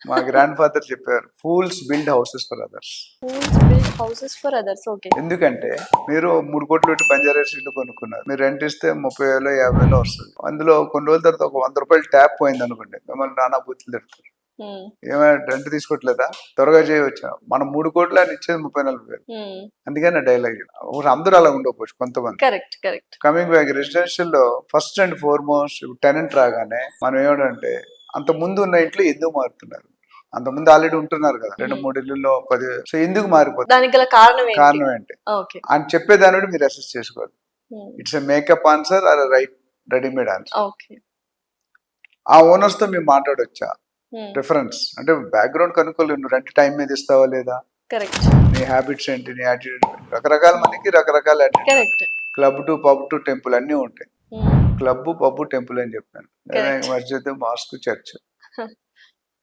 మా grandfather చెప్పారు, fools build houses for others. Fools build houses for others. Okay. ఎందుకంటే మీరు 3 కోట్లు పెట్టి బంజారా ఇల్లు కొనుక్కున్నారు, మీరు రెంట్ ఇస్తే 30,000 50,000 వస్తుంది. అందులో కొన్ని రోజుల తర్వాత ఒక 100 రూపాయలు ట్యాప్ పోయింది అనుకోండి, మిమ్మల్ని నానా బూతులు తిడతారు. ఏమైనా రెంట్ తీసుకోవట్లేదా, త్వరగా చేయవచ్చా, మనం 3 కోట్లు అని ఇచ్చేది 30,000 అందుకని ఆ డైలాగ్. అందరూ అలా ఉండకపోవచ్చు, కొంతమంది. Correct correct. Coming back, residential లో ఫస్ట్ అండ్ ఫార్మోస్ట్ టెనెంట్ రాగానే మనం ఏమిటంటే, అంత ముందు ఉన్న ఇంట్లో ఎందుకు మారుతున్నారు, అంత ముందు ఆల్రెడీ ఉంటున్నారు కదా 2-3 ఇళ్ళల్లో 10, సో ఎందుకు మారిపోతుంది, దానికి గల కారణం ఏంటి? కారణం ఏంటి ఓకే. అని చెప్పేదాన్ని బట్టి మీరు అసెస్ చేసుకోవాలి. It's a makeup answer or right readymade answer. Okay. ఆ ఓనర్స్ తో మీరు మాట్లాడొచ్చా, రిఫరెన్స్ అంటే బ్యాక్గ్రౌండ్ కనుక్కోలేదు, నువ్వు రెంట్ టైం మీద ఇస్తావా లేదా, కరెక్ట్. నీ హ్యాబిట్స్ ఏంటి, నీ యాటిట్యూడ్, రకరకాల మందికి రకరకాల attitude. Correct. Club to pub to temple అన్నీ ఉంటాయి. క్లబ్ పబ్ టెంపుల్ అని చెప్పాను, Correct. మస్జిద్ మాస్క్ చర్చ్.